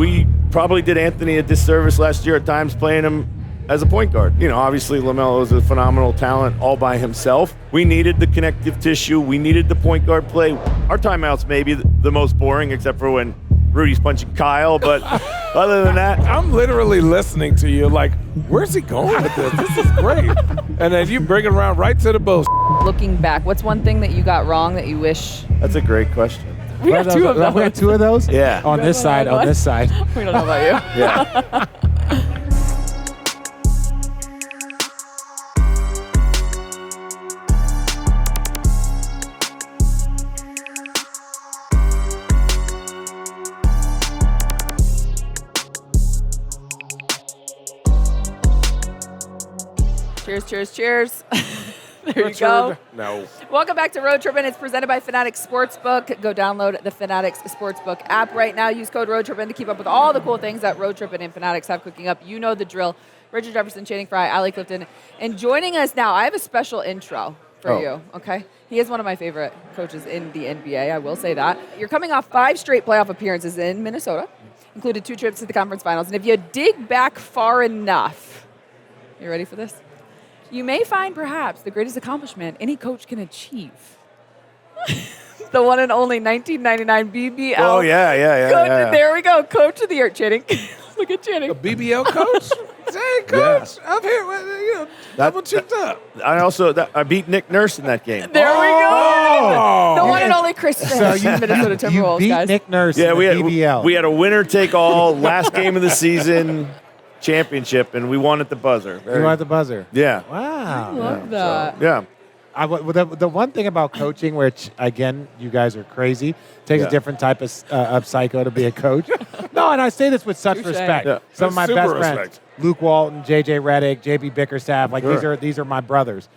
we probably did Anthony a disservice last year at times playing him as a point guard. Obviously LaMelo is a phenomenal talent all by himself. We needed the connective tissue. We needed the point guard play. Our timeouts may be the most boring, except for when Rudy's punching Kyle, but other than that. I'm literally listening to you like, where's he going with this? This is great. And then you bring it around right to the bullshit. Looking back, what's one thing that you got wrong that you wish? That's a great question. We have two of those. We have two of those? Yeah. On this side. We don't know about you. Yeah. Cheers, cheers, cheers. There you go. No. Welcome back to Road Trippin. It's presented by Fanatics Sportsbook. Go download the Fanatics Sportsbook app right now. Use code Road Trippin to keep up with all the cool things that Road Trippin and Fanatics have cooking up. You know the drill. Richard Jefferson, Channing Frye, Allie Clifton. And joining us now, I have a special intro for you, okay? He is one of my favorite coaches in the NBA, I will say that. You're coming off 5 straight playoff appearances in Minnesota, included 2 trips to the conference finals. And if you dig back far enough, you ready for this? You may find perhaps the greatest accomplishment any coach can achieve. The one and only 1999 BBL. Oh, yeah. There we go. Coach of the year, Channing. Look at Channing. A BBL coach? Hey, coach. Yeah. I'm here. Double checked up. I beat Nick Nurse in that game. There we go. Oh. The one and only Chris Finch, Minnesota Timberwolves, you beat guys. Nick Nurse Yeah, in the BBL. we had a winner-take-all last game of the season championship, and we won at the buzzer. You won at the buzzer? Yeah. Wow. I love that. Yeah. The one thing about coaching, which, again, you guys are crazy, takes a different type of psycho to be a coach. No, and I say this with such respect. Yeah. Some of my Super best respect. friends, Luke Walton, J.J. Redick, J.B. Bickerstaff, these are my brothers.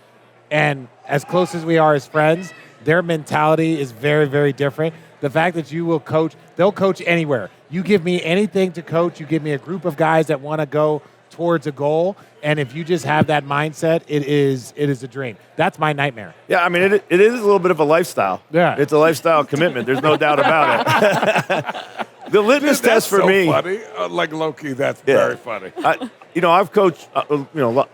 And as close as we are as friends, their mentality is very, very different. The fact that you will coach, they'll coach anywhere. You give me anything to coach, you give me a group of guys that want to go towards a goal, and if you just have that mindset, it is a dream. That's my nightmare. Yeah, I mean, it is a little bit of a lifestyle. Yeah. It's a lifestyle commitment. There's no doubt about it. The litmus test for me. Funny. Like low-key, that's very funny. I've coached,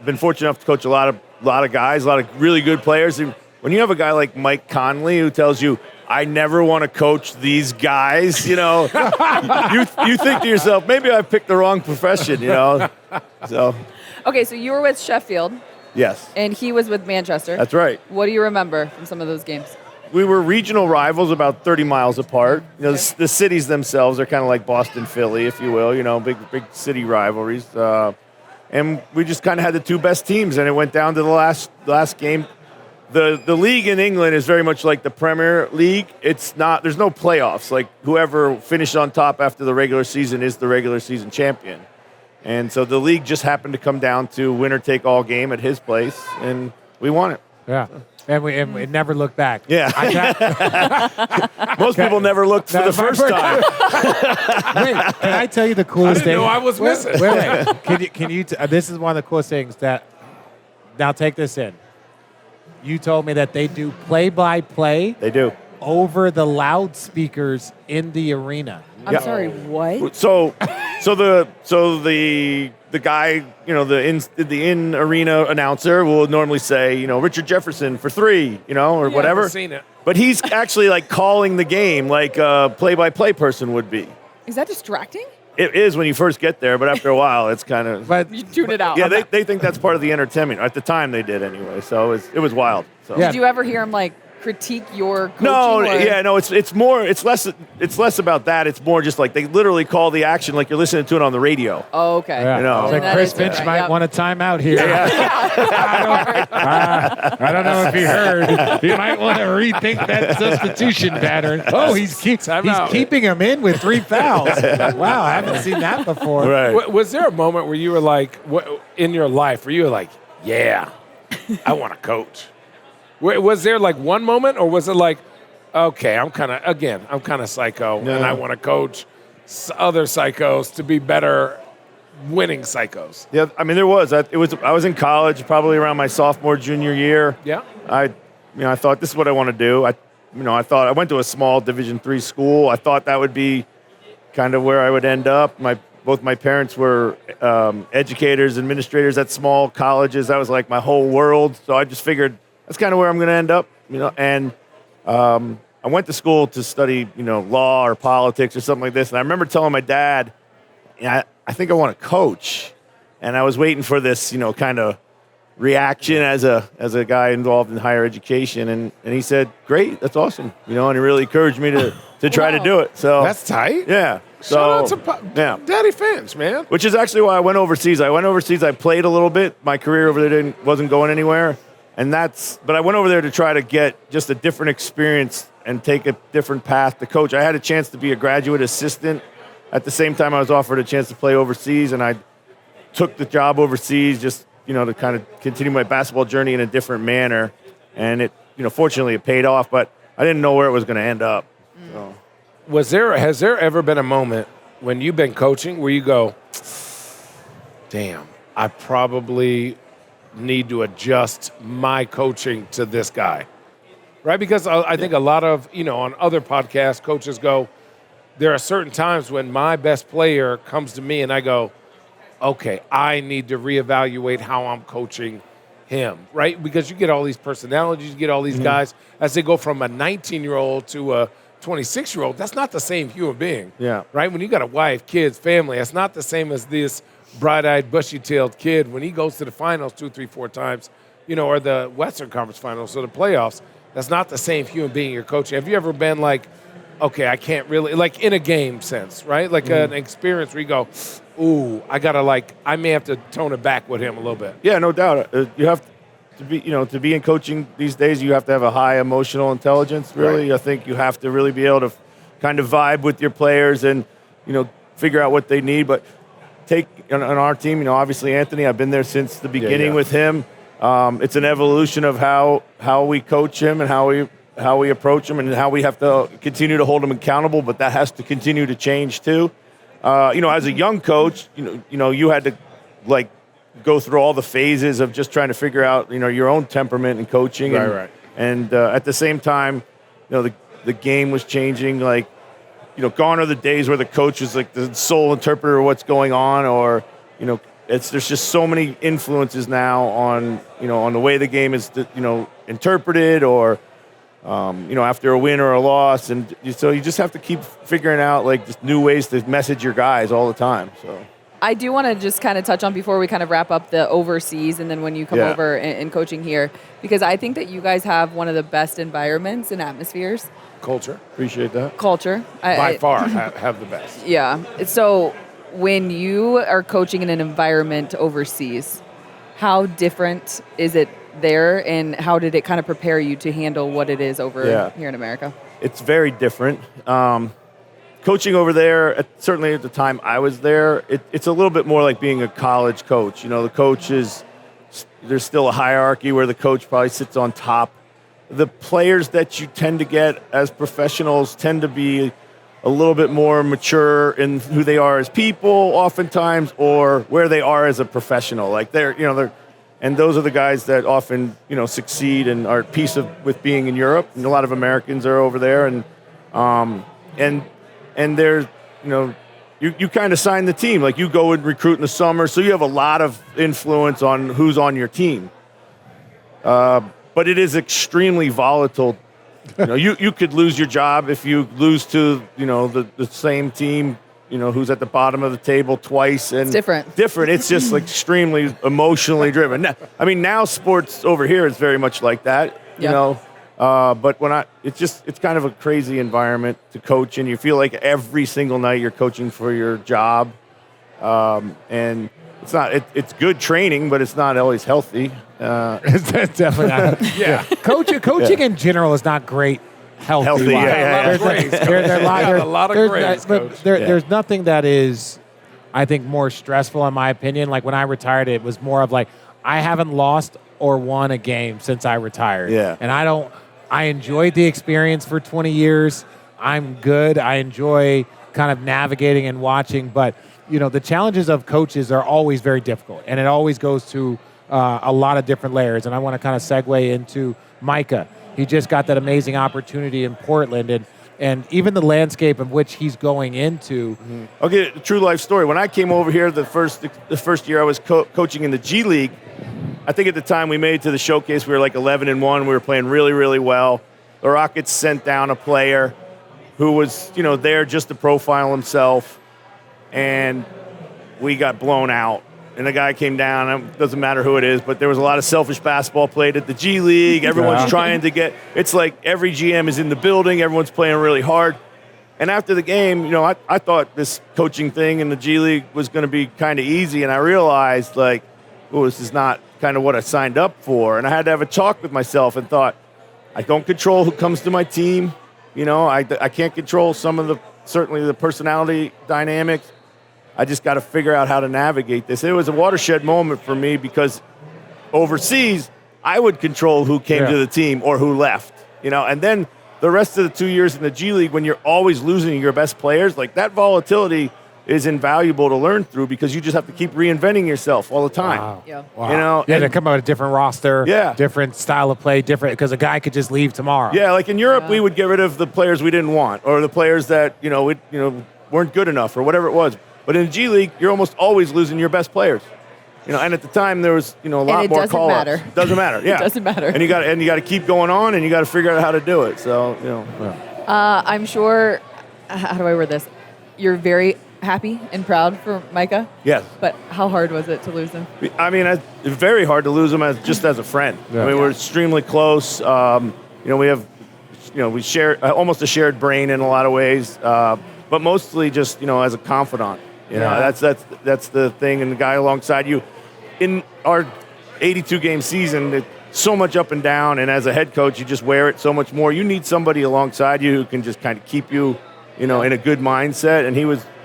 been fortunate enough to coach a lot of guys, a lot of really good players. And when you have a guy like Mike Conley who tells you, I never want to coach these guys, you think to yourself, maybe I picked the wrong profession, So. Okay, so you were with Sheffield. Yes. And he was with Manchester. That's right. What do you remember from some of those games? We were regional rivals about 30 miles apart. The cities themselves are kind of like Boston, Philly, if you will, big city rivalries. And we just kind of had the 2 best teams, and it went down to the last game. The league in England is very much like the Premier League. There's no playoffs. Like whoever finished on top after the regular season is the regular season champion. And so the league just happened to come down to winner take all game at his place, and we won it. Yeah. And we never looked back. Yeah. Most people never looked for the first time. Wait, can I tell you the coolest thing? I didn't know I was missing. Wait. Can you this is one of the coolest things that, now take this in. You told me that they do play-by-play. They do. Over the loudspeakers in the arena. I'm sorry, what? So the guy, the in arena announcer will normally say, Richard Jefferson for 3, or whatever. I've seen it. But he's actually like calling the game like a play-by-play person would be. Is that distracting? It is when you first get there, but after a while, it's kind of. But You tune it out. Yeah, they think that's part of the entertainment. At the time, they did anyway. So it was wild. So. Yeah. Did you ever hear him critique your coaching? No, it's less about that. It's more just like they literally call the action like you're listening to it on the radio. Oh, okay. Yeah. It's like Chris Finch might want a timeout here. I don't know if you heard. He might want to rethink that substitution pattern. Oh, he's keeping him in with 3 fouls. Wow, I haven't seen that before. Right. Was there a moment where you were like, in your life, where you were like, yeah, I want to coach? Was there one moment, or was it like, okay, I'm kind of psycho, and I want to coach other psychos to be better winning psychos? Yeah, I mean there was. I was in college, probably around my sophomore, junior year. Yeah. I thought this is what I want to do. I thought I went to a small Division III school. I thought that would be kind of where I would end up. Both my parents were educators, administrators at small colleges. That was like my whole world. So I just figured that's kind of where I'm going to end up, And I went to school to study, law or politics or something like this. And I remember telling my dad, I think I want to coach. And I was waiting for this, kind of reaction as a guy involved in higher education. And he said, great, that's awesome. And he really encouraged me to try to do it. So that's tight. Yeah. Shout out to Daddy Finch, man. Which is actually why I went overseas. I played a little bit. My career over there wasn't going anywhere. But I went over there to try to get just a different experience and take a different path to coach. I had a chance to be a graduate assistant. At the same time, I was offered a chance to play overseas, and I took the job overseas just, to kind of continue my basketball journey in a different manner. And it, fortunately it paid off, but I didn't know where it was going to end up. So. Has there ever been a moment when you've been coaching where you go, damn, I probably need to adjust my coaching to this guy, right? Because I think a lot of, on other podcasts, coaches go, there are certain times when my best player comes to me and I go, okay, I need to reevaluate how I'm coaching him, right? Because you get all these personalities, you get all these guys, as they go from a 19-year-old to a 26-year-old, that's not the same human being, right? When you got a wife, kids, family, that's not the same as this bright-eyed, bushy-tailed kid when he goes to the finals 2, 3, 4 times, or the Western Conference Finals or the playoffs. That's not the same human being you're coaching. Have you ever been like, okay, I can't really, like in a game sense, right? Like an experience where you go, ooh, I may have to tone it back with him a little bit. Yeah, no doubt. You have to be in coaching these days, you have to have a high emotional intelligence, really. Right. I think you have to really be able to kind of vibe with your players and, figure out what they need. But take on our team, obviously Anthony, I've been there since the beginning with him. It's an evolution of how we coach him and how we approach him and how we have to continue to hold him accountable, but that has to continue to change too. As a young coach, you had to go through all the phases of just trying to figure out, your own temperament and coaching. Right. And at the same time, the game was changing. Gone are the days where the coach is like the sole interpreter of what's going on, or, there's just so many influences now on the way the game is, interpreted, or, after a win or a loss. And so you just have to keep figuring out just new ways to message your guys all the time. So I do want to just kind of touch on before we kind of wrap up the overseas and then when you come over in coaching here, because I think that you guys have one of the best environments and atmospheres. Culture. Appreciate that. Culture. By far have the best. Yeah. So when you are coaching in an environment overseas, how different is it there, and how did it kind of prepare you to handle what it is over here in America? It's very different. Coaching over there, certainly at the time I was there, it's a little bit more like being a college coach. The coach there's still a hierarchy where the coach probably sits on top. The players that you tend to get as professionals tend to be a little bit more mature in who they are as people, oftentimes, or where they are as a professional. And those are the guys that often, succeed and are at peace with being in Europe. And a lot of Americans are over there, and there's, you kind of sign the team. You go and recruit in the summer, so you have a lot of influence on who's on your team. But it is extremely volatile. You could lose your job if you lose to, the same team, who's at the bottom of the table twice. And it's different. It's just extremely emotionally driven. Now sports over here is very much like that, but it's kind of a crazy environment to coach, and you feel like every single night you're coaching for your job. And it's not, it's good training, but it's not always healthy. It's definitely not. Yeah. Coaching in general is not great healthy. There's a lot of grades, Coach. There's nothing that is, I think, more stressful in my opinion. When I retired, it was more of I haven't lost or won a game since I retired. Yeah. And I enjoyed the experience for 20 years. I'm good. I enjoy kind of navigating and watching, but the challenges of coaches are always very difficult, and it always goes to a lot of different layers. And I want to kind of segue into Micah. He just got that amazing opportunity in Portland, and even the landscape of which he's going into. I'll get a true life story. When I came over here the first year I was coaching in the G League, I think at the time we made it to the showcase. We were like 11-1. We were playing really, really well. The Rockets sent down a player who was, there just to profile himself, and we got blown out. And the guy came down. It doesn't matter who it is, but there was a lot of selfish basketball played at the G League. Everyone's trying to get – it's like every GM is in the building. Everyone's playing really hard. And after the game, I thought this coaching thing in the G League was going to be kind of easy, and I realized, this is not kind of what I signed up for. And I had to have a talk with myself and thought, I don't control who comes to my team. I can't control certainly the personality dynamics. I just got to figure out how to navigate this. It was a watershed moment for me because overseas, I would control who came to the team or who left, and then the rest of the 2 years in the G League, when you're always losing your best players, that volatility is invaluable to learn through because you just have to keep reinventing yourself all the time. Wow. Yeah. Wow. They come out with a different roster, different style of play, different, because a guy could just leave tomorrow. Yeah, like in Europe, we would get rid of the players we didn't want or the players that, weren't good enough or whatever it was. But in the G League, you're almost always losing your best players. And at the time there was, a lot more call-ups. It doesn't matter. Yeah. It doesn't matter. And you got to keep going on, and you got to figure out how to do it. So, I'm sure, how do I word this? You're very happy and proud for Micah? Yes. But how hard was it to lose him? I mean, it's very hard to lose him just as a friend. Yeah. I mean, we're extremely close. We have, we share almost a shared brain in a lot of ways, but mostly just, as a confidant. That's the thing. And the guy alongside you in our 82-game season, it's so much up and down. And as a head coach, you just wear it so much more. You need somebody alongside you who can just kind of keep you, in a good mindset. And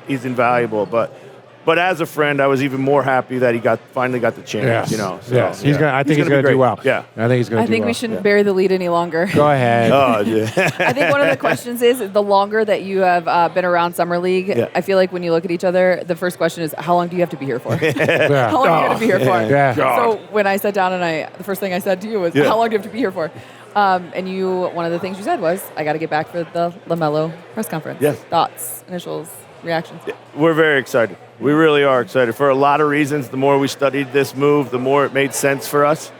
he's invaluable. But as a friend, I was even more happy that he finally got the chance. Yes. I think he's going to do well. Yeah. I think he's going to do well. I think we shouldn't bury the lead any longer. Go ahead. Oh, yeah. I think one of the questions is the longer that you have been around Summer League, I feel like when you look at each other, the first question is, how long do you have to be here for? How long do you have to be here for? Yeah. So when I sat down and the first thing I said to you was, how long do you have to be here for? And one of the things you said was, I got to get back for the LaMelo press conference. Yes. Thoughts, initials, reactions? We're very excited. We really are excited for a lot of reasons. The more we studied this move, the more it made sense for us.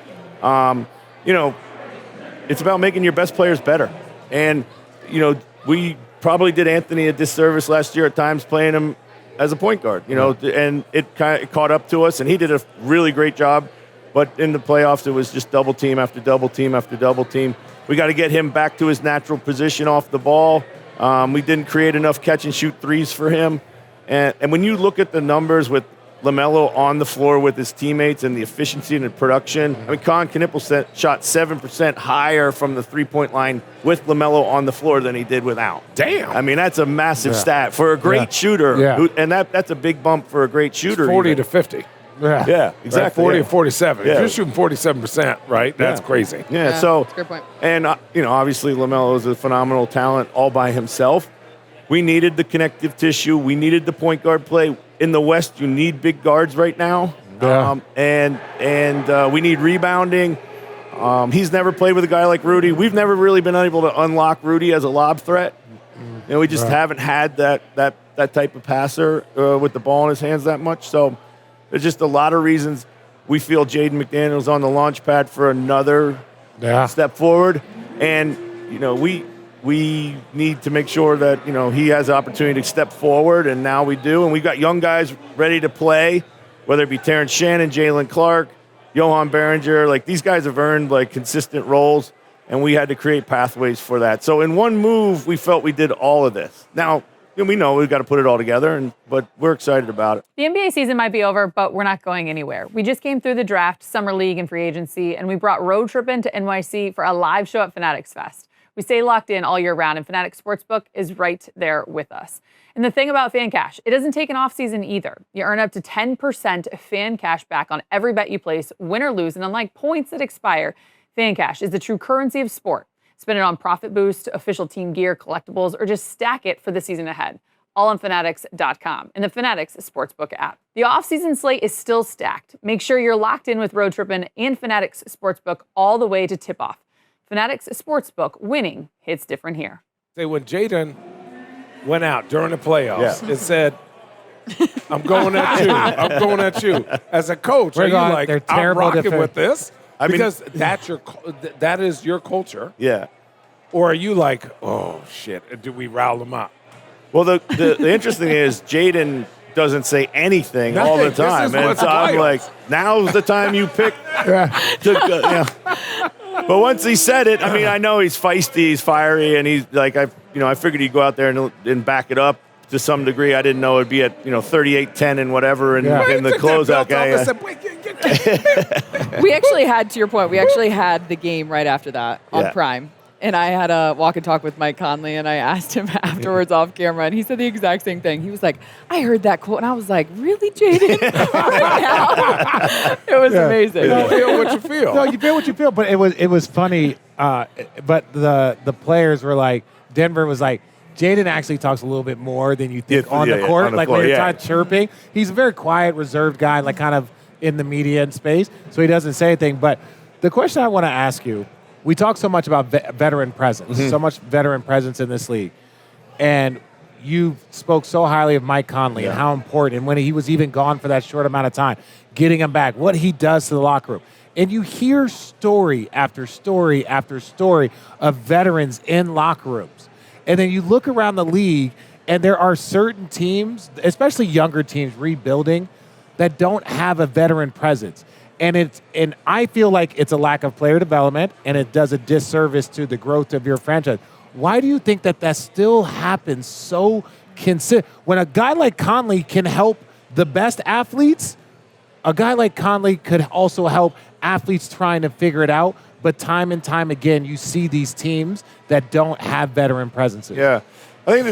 It's about making your best players better. And, we probably did Anthony a disservice last year at times playing him as a point guard, and it kind of caught up to us, and he did a really great job. But in the playoffs, it was just double team after double team after double team. We got to get him back to his natural position off the ball. We didn't create enough catch and shoot threes for him. And when you look at the numbers with LaMelo on the floor with his teammates and the efficiency and the production, I mean, Colin Knippel shot 7% higher from the three-point line with LaMelo on the floor than he did without. Damn. I mean, that's a massive stat for a great shooter. Yeah. And that's a big bump for a great shooter. 40 even. to 50. Yeah, exactly. Right? 40 yeah. and 47. Yeah. If you're shooting 47%, right, that's crazy. Yeah, so, that's a good point. And, obviously LaMelo is a phenomenal talent all by himself. We needed the connective tissue. We needed the point guard play. In the West, you need big guards right now. Yeah. And we need rebounding. He's never played with a guy like Rudy. We've never really been able to unlock Rudy as a lob threat. We just haven't had that type of passer with the ball in his hands that much. So there's just a lot of reasons we feel Jaden McDaniel's on the launch pad for another step forward. And, we need to make sure that, he has the opportunity to step forward, and now we do. And we've got young guys ready to play, whether it be Terrence Shannon, Jalen Clark, Johan Berenger. Like, these guys have earned, consistent roles, and we had to create pathways for that. So in one move, we felt we did all of this. Now, we know we've got to put it all together, but we're excited about it. The NBA season might be over, but we're not going anywhere. We just came through the draft, summer league, and free agency, and we brought Road Trippin to NYC for a live show at Fanatics Fest. We stay locked in all year round, and Fanatics Sportsbook is right there with us. And the thing about FanCash, it doesn't take an off-season either. You earn up to 10% FanCash back on every bet you place, win or lose, and unlike points that expire, FanCash is the true currency of sport. Spend it on profit boost, official team gear, collectibles, or just stack it for the season ahead. All on Fanatics.com and the Fanatics Sportsbook app. The off-season slate is still stacked. Make sure you're locked in with Road Trippin and Fanatics Sportsbook all the way to tip-off. Fanatics Sportsbook, winning hits different here. say when Jaden went out during the playoffs, Yeah. it said, I'm going at you. I'm going at you. As a coach, We're are you going- like, they're I'm terrible rocking defense. with this? I mean- Because that is your culture. Yeah. Or are you like, oh, shit, do we rile them up? Well, the interesting thing is Jaden doesn't say anything all the Nothing. This time. is And what's so I'm playoffs. like, now's the time you pick. But once he said it, I mean, I know he's feisty, he's fiery, and he's like, I figured he'd go out there and back it up to some degree. I didn't know it'd be at 38-10 and whatever, and in the closeout guy. We actually had, to your point, we actually had the game right after that on Yeah. Prime. And I had a walk and talk with Mike Conley, and I asked him afterwards off camera, and he said the exact same thing. He was like, I heard that quote, and I was like, really, Jaden? Right now? It was amazing. You feel what you feel. No, you feel what you feel, but it was funny. But the players were like, Denver was like, Jaden actually talks a little bit more than you think on the court. on the Like floor, when you're yeah. kind of chirping, he's a very quiet, reserved guy, like kind of in the media and space, so he doesn't say anything. But the question I want to ask you, we talk so much about veteran presence, so much veteran presence in this league. And you spoke so highly of Mike Conley and how important, and when he was even gone for that short amount of time, getting him back, what he does to the locker room. And you hear story after story after story of veterans in locker rooms. And then you look around the league, and there are certain teams, especially younger teams rebuilding, that don't have a veteran presence. And I feel like it's a lack of player development, and it does a disservice to the growth of your franchise. Why do you think that still happens so consistent? When a guy like Conley can help the best athletes, a guy like Conley could also help athletes trying to figure it out. But time and time again, you see these teams that don't have veteran presences. Yeah, I think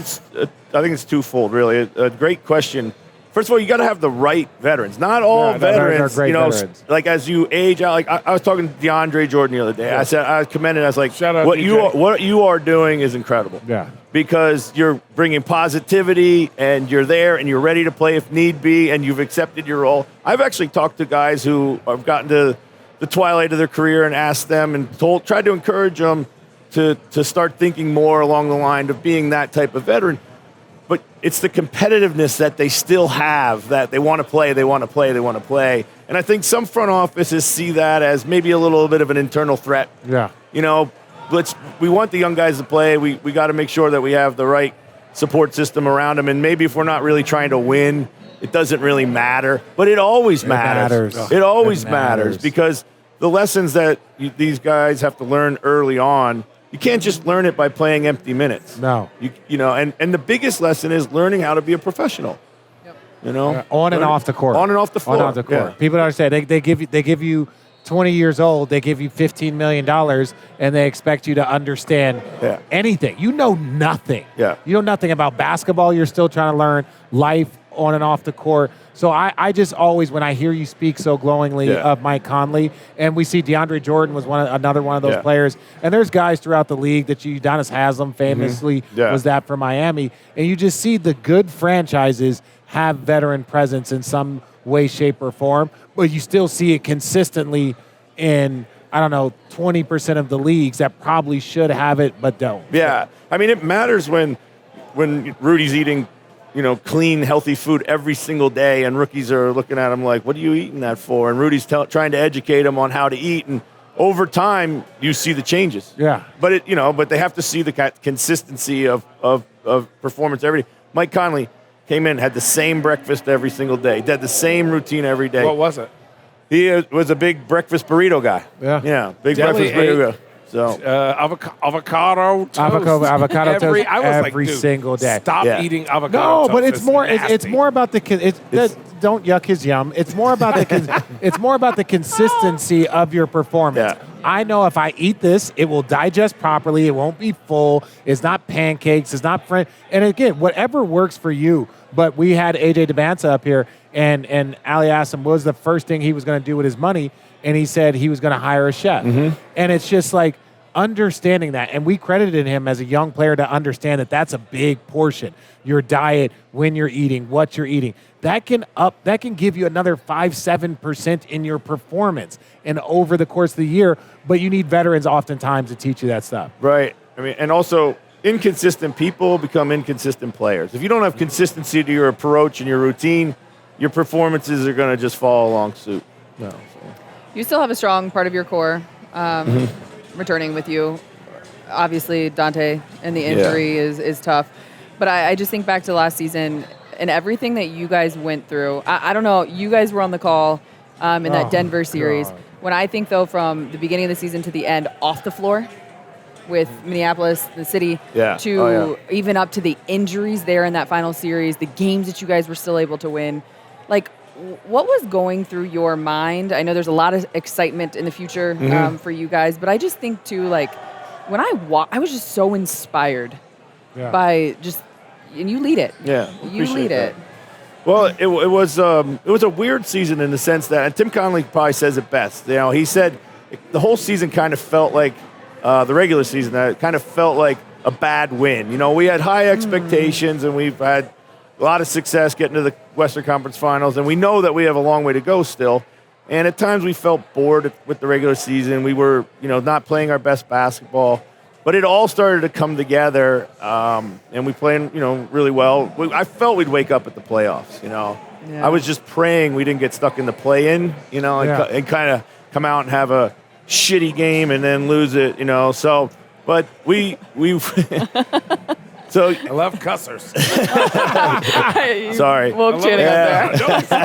it's twofold, really. A great question. First of all, you got to have the right veterans. Not all Yeah, they're veterans, great veterans. like as you age out. Like I was talking to DeAndre Jordan the other day. I commended. I was like, Shout out what DJ. you are doing is incredible. Yeah. Because you're bringing positivity, and you're there, and you're ready to play if need be, and you've accepted your role. I've actually talked to guys who have gotten to the twilight of their career and asked them and tried to encourage them to start thinking more along the line of being that type of veteran. But it's the competitiveness that they still have, that they want to play, they want to play, they want to play. And I think some front offices see that as maybe a little bit of an internal threat. Yeah. We want the young guys to play. We got to make sure that we have the right support system around them. And maybe if we're not really trying to win, it doesn't really matter. But it always matters. matters. It always It matters matters. because the lessons that these guys have to learn early on, you can't just learn it by playing empty minutes. No. And the biggest lesson is learning how to be a professional. On and off the court. On and off the floor. On and off the court. Yeah. People don't understand. They give you 20 years old, they give you $15 million, and they expect you to understand anything. You know nothing. Yeah. You know nothing about basketball. You're still trying to learn life on and off the court. So I just always, when I hear you speak so glowingly of Mike Conley, and we see DeAndre Jordan was another one of those players, and there's guys throughout the league that Udonis Haslem famously was that for Miami, and you just see the good franchises have veteran presence in some way, shape, or form, but you still see it consistently in, 20% of the leagues that probably should have it but don't. Yeah. I mean, it matters when Rudy's eating, clean, healthy food every single day, and rookies are looking at him like, what are you eating that for? And Rudy's trying to educate him on how to eat, and over time, you see the changes. Yeah. But but they have to see the consistency of performance every day. Mike Conley came in, had the same breakfast every single day, did the same routine every day. What was it? He was a big breakfast burrito guy. Yeah. Big Jelly breakfast burrito ate- guy. So avocado toast. Avocado toast I was like, every dude, single day. Stop Yeah. eating avocado No, toast. but it's more. It's nasty. more about don't yuck his yum. It's more about it's more about the consistency of your performance. Yeah. I know if I eat this, it will digest properly. It won't be full. It's not pancakes. It's not And again, whatever works for you. But we had AJ Debanza up here, and Ali asked him what was the first thing he was going to do with his money, and he said he was going to hire a chef. And it's just like understanding that, and we credited him as a young player to understand that that's a big portion. Your diet, when you're eating, what you're eating, that can give you another 5-7% in your performance and over the course of the year. But you need veterans oftentimes to teach you that stuff. Right. I mean, and also inconsistent people become inconsistent players. If you don't have consistency to your approach and your routine, your performances are going to just fall along suit. No, so. You still have a strong part of your core returning with you. Obviously, Dante and the injury is tough. But I just think back to last season and everything that you guys went through. I don't know. You guys were on the call in that Denver series. God. When I think, though, from the beginning of the season to the end, off the floor with Minneapolis, the city, to even up to the injuries there in that final series, the games that you guys were still able to win. Like, what was going through your mind? I know there's a lot of excitement in the future for you guys, but I just think, too, like, when I was just so inspired by just, and you lead it. Yeah, you lead that. it. Well, it was a weird season in the sense that, and Tim Connelly probably says it best. You know, he said the whole season kind of felt like the regular season. That kind of felt like a bad win. You know, we had high expectations, and we've had a lot of success getting to the Western Conference Finals, and we know that we have a long way to go still. And at times we felt bored with the regular season. We were, not playing our best basketball. But it all started to come together, and we played, really well. I felt we'd wake up at the playoffs, Yeah. I was just praying we didn't get stuck in the play-in, and kind of come out and have a shitty game and then lose it, So, but we so I love cussers. sorry. Woke Channing up there.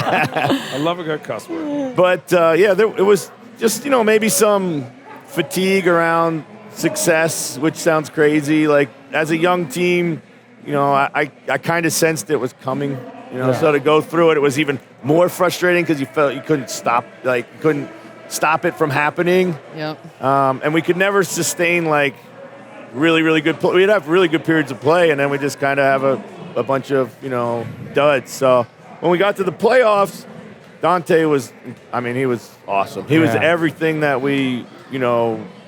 I love a good cuss word. But it was just maybe some fatigue around success, which sounds crazy. Like as a young team, I kind of sensed it was coming. So to go through it, it was even more frustrating because you felt you couldn't stop, it from happening. Yep. And we could never sustain really, really good play. We'd have really good periods of play, and then we just kind of have a bunch of duds. So when we got to the playoffs, Dante was, he was awesome. He was everything that we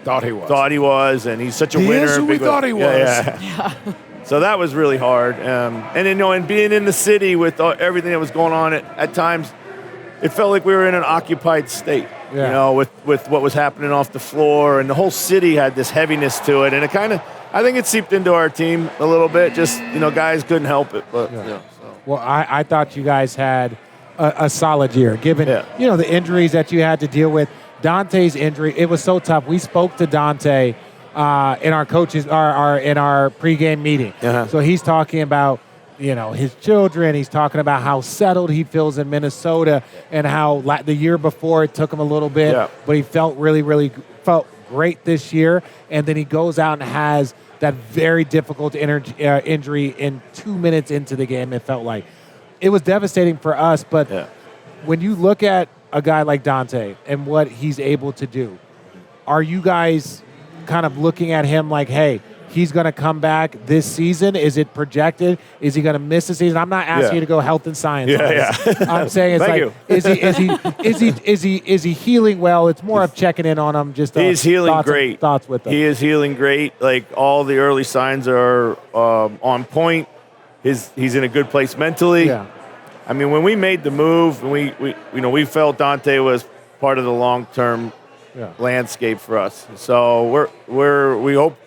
thought he was, and he's such a winner. He is who we thought he was. Yeah. So that was really hard. And being in the city with everything that was going on at times, it felt like we were in an occupied state. Yeah. With what was happening off the floor, and the whole city had this heaviness to it, and I think it seeped into our team a little bit. Just guys couldn't help it, but so. Well, I thought you guys had a solid year, given the injuries that you had to deal with. Dante's injury, it was so tough. We spoke to Dante in our coaches, in our pregame meeting. Uh-huh. So he's talking about his children. He's talking about how settled he feels in Minnesota, and how the year before it took him a little bit, but he felt really felt great this year. And then he goes out and has that very difficult injury in 2 minutes into the game. It felt like it was devastating for us. But when you look at a guy like Dante and what he's able to do, are you guys kind of looking at him like, hey, he's going to come back this season? Is it projected? Is he going to miss the season? I'm not asking you to go health and science on this. I'm saying it's is he healing well? It's more of checking in on him. Just he's healing great. Thoughts with him. He is healing great. Like all the early signs are on point. He's in a good place mentally. Yeah. When we made the move, we felt Dante was part of the long-term landscape for us. So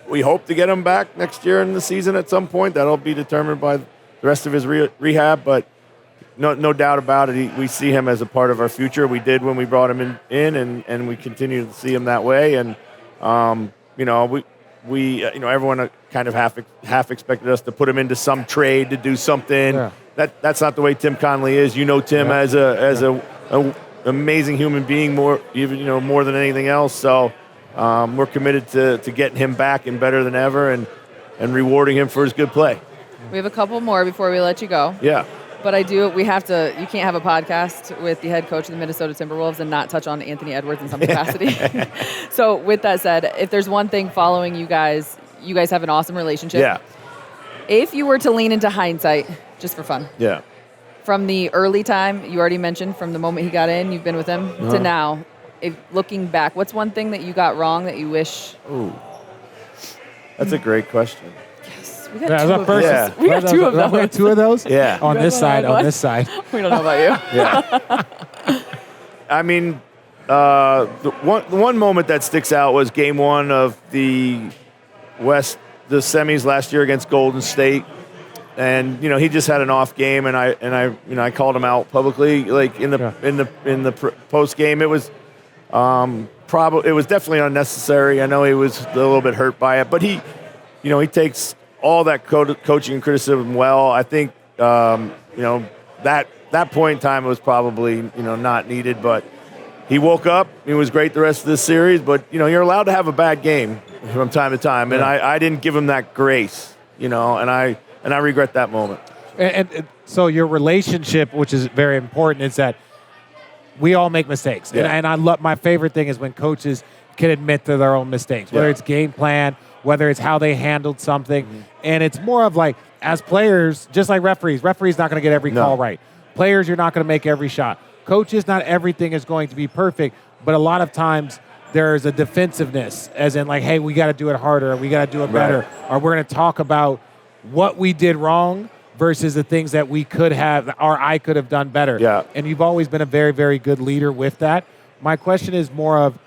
we hope to get him back next year in the season at some point. That'll be determined by the rest of his rehab, but no doubt about it. We see him as a part of our future. We did when we brought him in, and we continue to see him that way. And everyone kind of half expected us to put him into some trade to do something. Yeah. That's not the way Tim Connelly is. Tim as a amazing human being, more than anything else. So we're committed to getting him back and better than ever, and rewarding him for his good play. We have a couple more before we let you go. Yeah. But you can't have a podcast with the head coach of the Minnesota Timberwolves and not touch on Anthony Edwards in some capacity. So with that said, if there's one thing following you guys have an awesome relationship. Yeah. If you were to lean into hindsight, just for fun. Yeah. From the early time, you already mentioned from the moment he got in, you've been with him, to now, looking back, what's one thing that you got wrong that you wish? Ooh. That's a great question. Yes. We got two of those. Yeah. We got two of those. We got two of those? Yeah. On this side. We don't know about you. Yeah. the one moment that sticks out was game one of the West the semis last year against Golden State, and he just had an off game, and I called him out publicly, like in the post game. It was it was definitely unnecessary. I know he was a little bit hurt by it, but he takes all that coaching and criticism well. I think that point in time was probably not needed, but he woke up. He was great the rest of this series, but you're allowed to have a bad game from time to time, and I didn't give him that grace, and I regret that moment. And so your relationship, which is very important, is that we all make mistakes. Yeah. And I love, my favorite thing is when coaches can admit to their own mistakes, whether it's game plan, whether it's how they handled something. Mm-hmm. And it's more of like, as players, just like referees not going to get every call right. Players, you're not going to make every shot. Coaches, not everything is going to be perfect, but a lot of times there's a defensiveness, as in like, hey, we got to do it harder, or we got to do it better, or we're going to talk about what we did wrong versus the things that we could have, or I could have done better. Yeah. And you've always been a very, very good leader with that. My question is more of,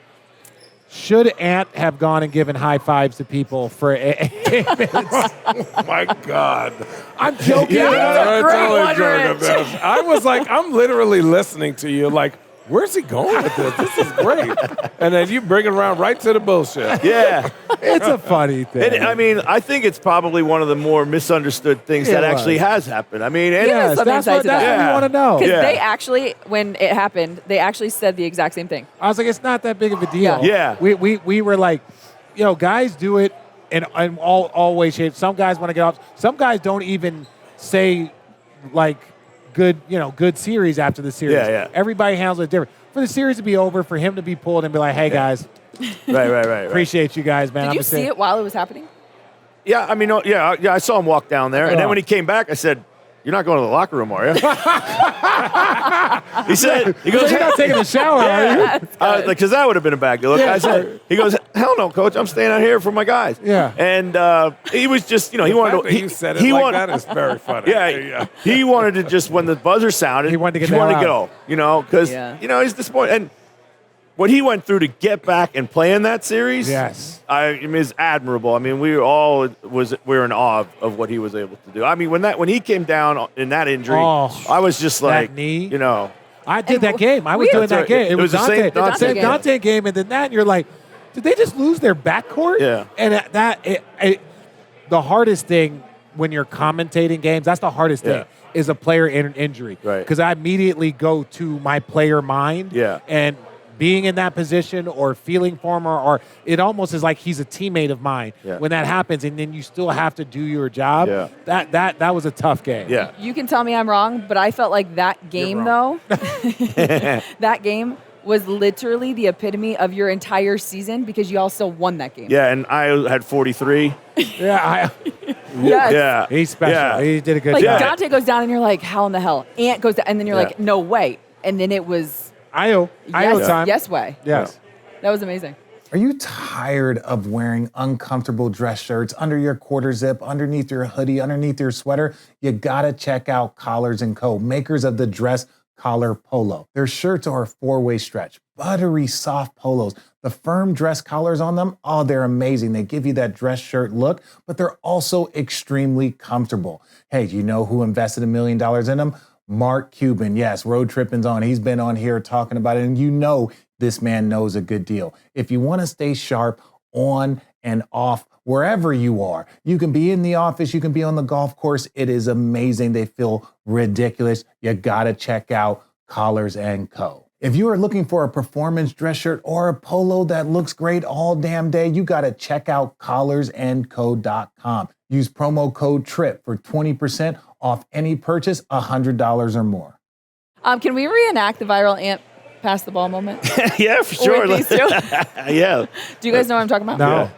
should Ant have gone and given high fives to people for Oh my God. I'm joking. Yeah, great totally one, joking, Rich. man. I was like, I'm literally listening to you like, where's he going with this? This is great. And then you bring it around right to the bullshit. Yeah. It's a funny thing. I think it's probably one of the more misunderstood things that actually has happened. I mean, Yeah. some that's insight what to that. we want to know. Because Yeah. they actually, when it happened, they actually said the exact same thing. I was like, it's not that big of a deal. Yeah. We were like, guys do it in all ways, shapes. Some guys want to get off. Some guys don't even say like good series after the series. Yeah. Everybody handles it different. For the series to be over, for him to be pulled and be like, hey guys, Right. appreciate you guys, man. Did you see it while it was happening? Yeah, I mean, I saw him walk down there, and then when he came back, I said, "You're not going to the locker room, are you?" He said, "He goes, You're not taking a shower, are you? because that would have been a bad look." Yeah, I said, "He goes, hell no, coach, I'm staying out here for my guys." Yeah. and he was just, he wanted to. You said it like that is very funny. Yeah, he wanted to just, when the buzzer sounded, He wanted to get the hell out. go, because he's disappointed. And what he went through to get back and play in that series, Yes. I mean, is admirable. I mean, we were in awe of what he was able to do. I mean, when he came down in that injury, I was just like, knee. I did And that game. I was we- doing that game. It was the same Dante game. Dante game, and then that, and you're like, did they just lose their backcourt? Yeah. And the hardest thing when you're commentating games, that's the hardest thing, is a player injury. Right. Because I immediately go to my player mind. Yeah. And being in that position or feeling for him, or it almost is like he's a teammate of mine when that happens, and then you still have to do your job. Yeah. That was a tough game. Yeah. You can tell me I'm wrong, but I felt like that game, though, that game was literally the epitome of your entire season because you all still won that game. Yeah, and I had 43. Yeah. Yes. Yeah. He's special. Yeah. He did a good Like job. Dante goes down and you're like, how in the hell? Ant goes down and then you're Yeah. like, no way. And then it was Io time. yes way. Yes. That was amazing. Are you tired of wearing uncomfortable dress shirts under your quarter zip, underneath your hoodie, underneath your sweater? You gotta check out Collars & Co., makers of the dress collar polo. Their shirts are a four-way stretch, buttery soft polos. The firm dress collars on them, they're amazing. They give you that dress shirt look, but they're also extremely comfortable. Hey, you know who invested $1 million in them? Mark Cuban. Yes, Road Trippin's on. He's been on here talking about it, and you know this man knows a good deal. If you want to stay sharp on and off, wherever you are, you can be in the office, you can be on the golf course. It is amazing. They feel ridiculous. You got to check out Collars & Co. If you are looking for a performance dress shirt or a polo that looks great all damn day, you got to check out collarsandco.com. Use promo code TRIP for 20% off any purchase $100 or more. Can we reenact the viral Ant pass the ball moment? Yeah, for sure. With these two? Yeah. Do you guys know what I'm talking about? No.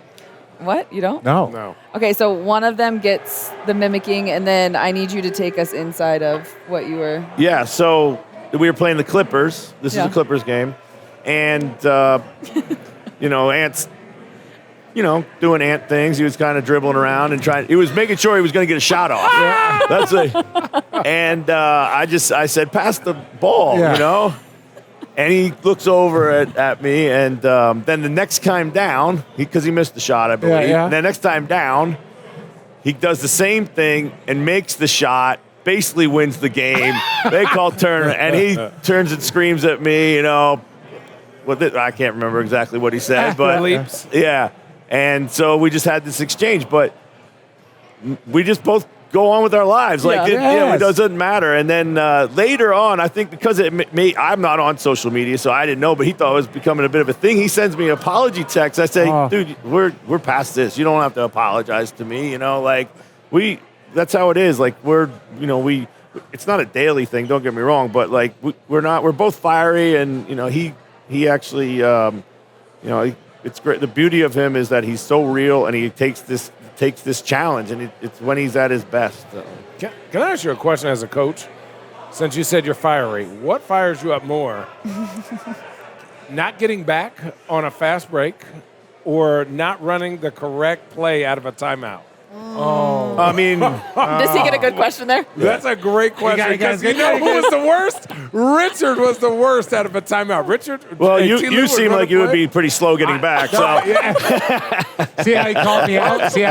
What? You don't? No. Okay, so one of them gets the mimicking, and then I need you to take us inside of what you were. Yeah, so we were playing the Clippers. This is a Clippers game. And, Ant's, doing Ant things. He was kind of dribbling around and he was making sure he was going to get a shot off. That's it. And I said, pass the ball, And he looks over at me, and then the next time down, because he missed the shot, I believe. Yeah. And the next time down, he does the same thing and makes the shot, basically wins the game. They call turn, and he turns and screams at me, I can't remember exactly what he said, but Leaps. yeah. And so we just had this exchange, but we just both go on with our lives. It doesn't matter. And then later on, I think because I'm not on social media, so I didn't know, but he thought it was becoming a bit of a thing. He sends me an apology text. I say, dude, we're past this. You don't have to apologize to me. That's how it is. It's not a daily thing. Don't get me wrong, but we're both fiery, and he actually, it's great. The beauty of him is that he's so real, and he takes this challenge, and it's when he's at his best. So. Can I ask you a question as a coach? Since you said you're fiery, what fires you up more? Not getting back on a fast break, or not running the correct play out of a timeout? Oh, I mean, does he get a good question there? That's a great question, because you know who was the worst? Richard was the worst out of a timeout. Richard. Well, you seem like you would be pretty slow getting back. See how he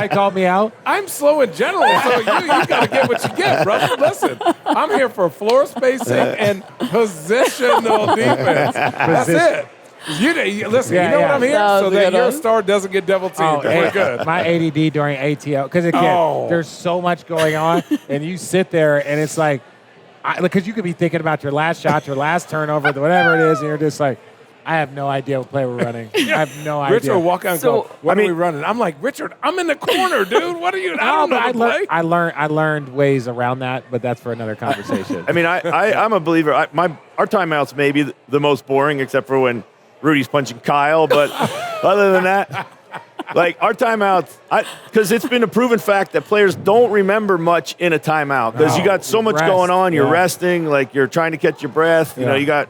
called me out? I'm slow in general, so you got to get what you get, brother. Listen, I'm here for floor spacing and positional defense. That's it. Listen, you know what I'm here? So that your star doesn't get double teamed. We're good. My ADD during ATL, because again, there's so much going on, and you sit there, and it's like, because you could be thinking about your last shot, your last turnover, whatever it is, and you're just like, I have no idea what play we're running. I have no idea. Richard will walk out and go, what are we running? I'm like, Richard, I'm in the corner, dude. What are you? I don't know the play. I learned ways around that, but that's for another conversation. I mean, I'm a believer. Our timeouts may be the most boring, except for when Rudy's punching Kyle, but other than that, our timeouts, because it's been a proven fact that players don't remember much in a timeout because you got so much going on. You're resting, you're trying to catch your breath. You got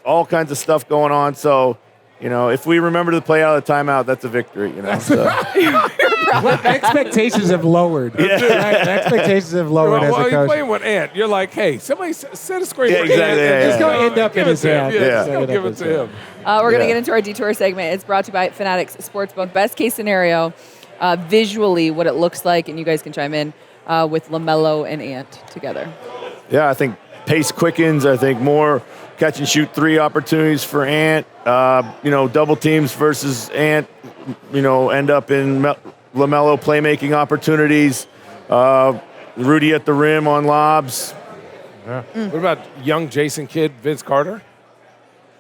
all kinds of stuff going on. So, if we remember to play out of the timeout, that's a victory. So. Expectations have lowered. Yeah. The expectations have lowered as a coach. You're playing with Ant. You're like, hey, somebody set a screen for exactly. Ant. It's going to end up in his hand. Give it to him. We're going to get into our detour segment. It's brought to you by Fanatics Sportsbook. Best case scenario, visually, what it looks like, and you guys can chime in with LaMelo and Ant together. Yeah, I think pace quickens. I think more catch and shoot three opportunities for Ant. Double teams versus Ant, end up in LaMelo playmaking opportunities. Rudy at the rim on lobs. Yeah. What about young Jason Kidd, Vince Carter?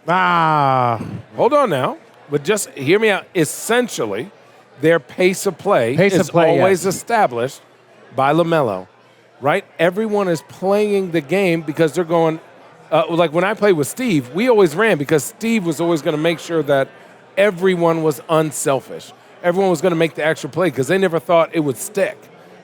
Hold on now. But just hear me out. Essentially, their pace of play is always established by LaMelo, right? Everyone is playing the game because they're going, when I played with Steve, we always ran because Steve was always going to make sure that everyone was unselfish. Everyone was going to make the extra play because they never thought it would stick.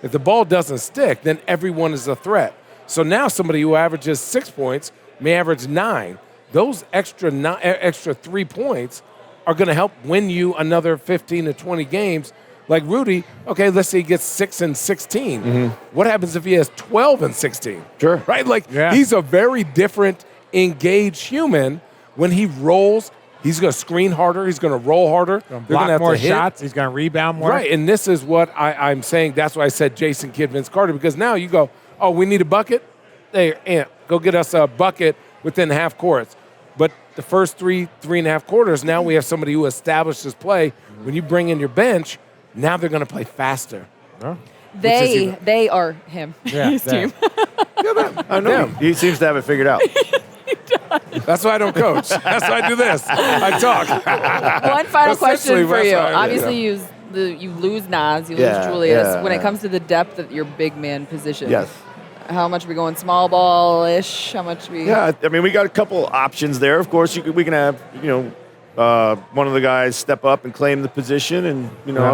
If the ball doesn't stick, then everyone is a threat. So now somebody who averages 6 points may average 9. Those extra 3 points are going to help win you another 15 to 20 games. Like Rudy, okay, let's say he gets 6 and 16. Mm-hmm. What happens if he has 12 and 16? Sure. Right? He's a very different, engaged human. When he rolls, he's going to screen harder. He's going to roll harder. They're going to have more shots. He's going to rebound more. Right, and this is what I'm saying. That's why I said Jason Kidd, Vince Carter, because now you go, oh, we need a bucket? There, Ant, go get us a bucket within half courts. But the first three and a half quarters, now we have somebody who establishes play. When you bring in your bench, now they're going to play faster. Huh? They are him. Yeah, his team. I know. He seems to have it figured out. That's why I don't coach. That's why I do this. I talk. One final question for you. Obviously, you lose Nas, you lose Julius. When it comes to the depth of your big man position, yes. How much are we going small ball-ish? How much we? Yeah, I mean, we got a couple options there. Of course, we can have, one of the guys step up and claim the position, and,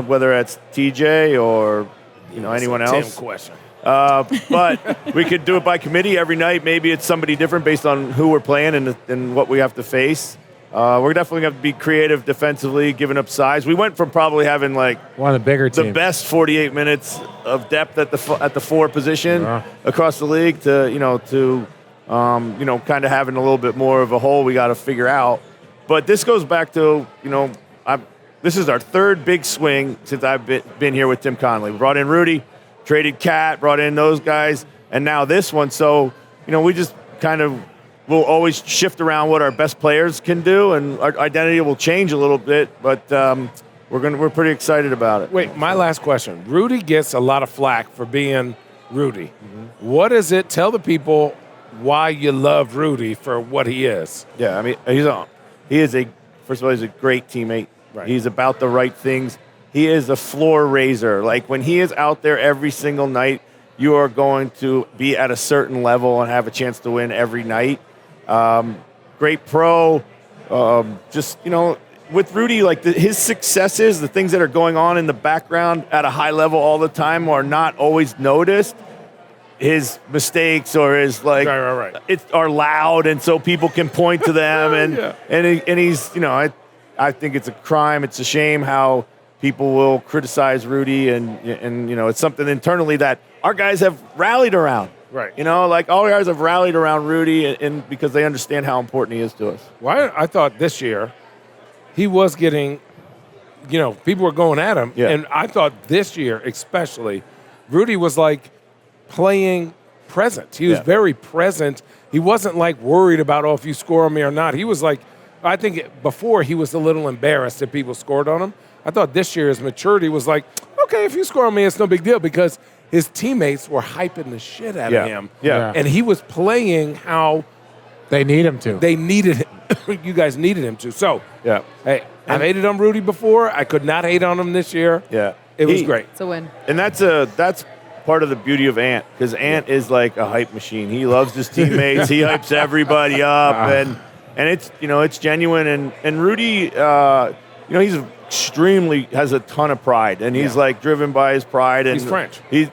whether it's TJ or, anyone else. Tim question. But we could do it by committee every night. Maybe it's somebody different based on who we're playing and what we have to face. We're definitely going to be creative defensively, giving up size. We went from probably having one of the bigger teams, the best 48 minutes of depth at the 4 position across the league to kind of having a little bit more of a hole we got to figure out. But this goes back to this is our third big swing since I've been here with Tim Connolly. We brought in Rudy. traded Cat, brought in those guys, and now this one. So, we just kind of will always shift around what our best players can do, and our identity will change a little bit, but we're pretty excited about it. Wait, my last question. Rudy gets a lot of flack for being Rudy. Mm-hmm. What is it? Tell the people why you love Rudy for what he is. Yeah, I mean, first of all, he's a great teammate. Right. He's about the right things. He is a floor raiser. Like, when he is out there every single night, you are going to be at a certain level and have a chance to win every night. Great pro. With Rudy, like his successes, the things that are going on in the background at a high level all the time are not always noticed. His mistakes or his right. are loud, and so people can point to them, and he's I think it's a crime. It's a shame how people will criticize Rudy, and it's something internally that our guys have rallied around. Right. All our guys have rallied around Rudy, and because they understand how important he is to us. Well, I thought this year he was getting, people were going at him, and I thought this year especially, Rudy was like playing present. He was very present. He wasn't like worried about, if you score on me or not. He was like, I think before he was a little embarrassed that people scored on him. I thought this year his maturity was like, okay, if you score on me, it's no big deal, because his teammates were hyping the shit out of him. Yeah. And he was playing how They need him to. they needed him. You guys needed him to. So, Yeah. hey, I've hated on Rudy before. I could not hate on him this year. Yeah. It was great. It's a win. And that's part of the beauty of Ant, because Ant is like a hype machine. He loves his teammates. He hypes everybody up, and it's it's genuine. And Rudy, he's extremely has a ton of pride, and he's like driven by his pride. And He's French. He's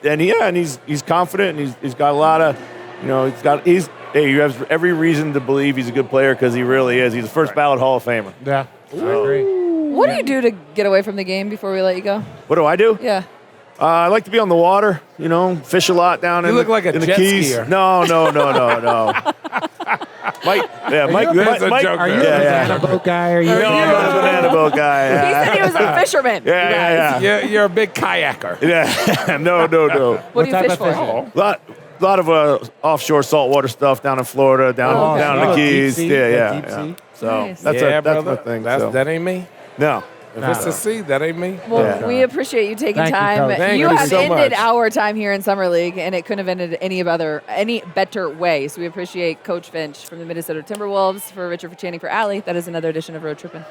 confident, and he's got a lot of, you have every reason to believe he's a good player, because he really is. He's a first ballot Hall of Famer. Yeah, I agree. What do you do to get away from the game before we let you go? What do I do? Yeah. I like to be on the water, fish a lot down in look like a in the jet Keys. skier. No. Mike, That's a joke Are you there. a banana boat guy? Are you? No, I'm not a banana boat guy. He said he was a fisherman. you guys. You're a big kayaker. Yeah. No. What do you type fish of for? fishing? Lot of offshore saltwater stuff down in Florida, down in the Keys. Deep sea, Yeah. deep sea. So Nice. that's brother. my thing. That ain't me. No. If it's the sea, that ain't me. Well, we appreciate you taking Thank you, time. Coach. Thank you you have so ended much. our time here in Summer League, and it couldn't have ended any better way. So we appreciate Coach Finch from the Minnesota Timberwolves, for Richard for Channing, for Allie. That is another edition of Road Trippin'.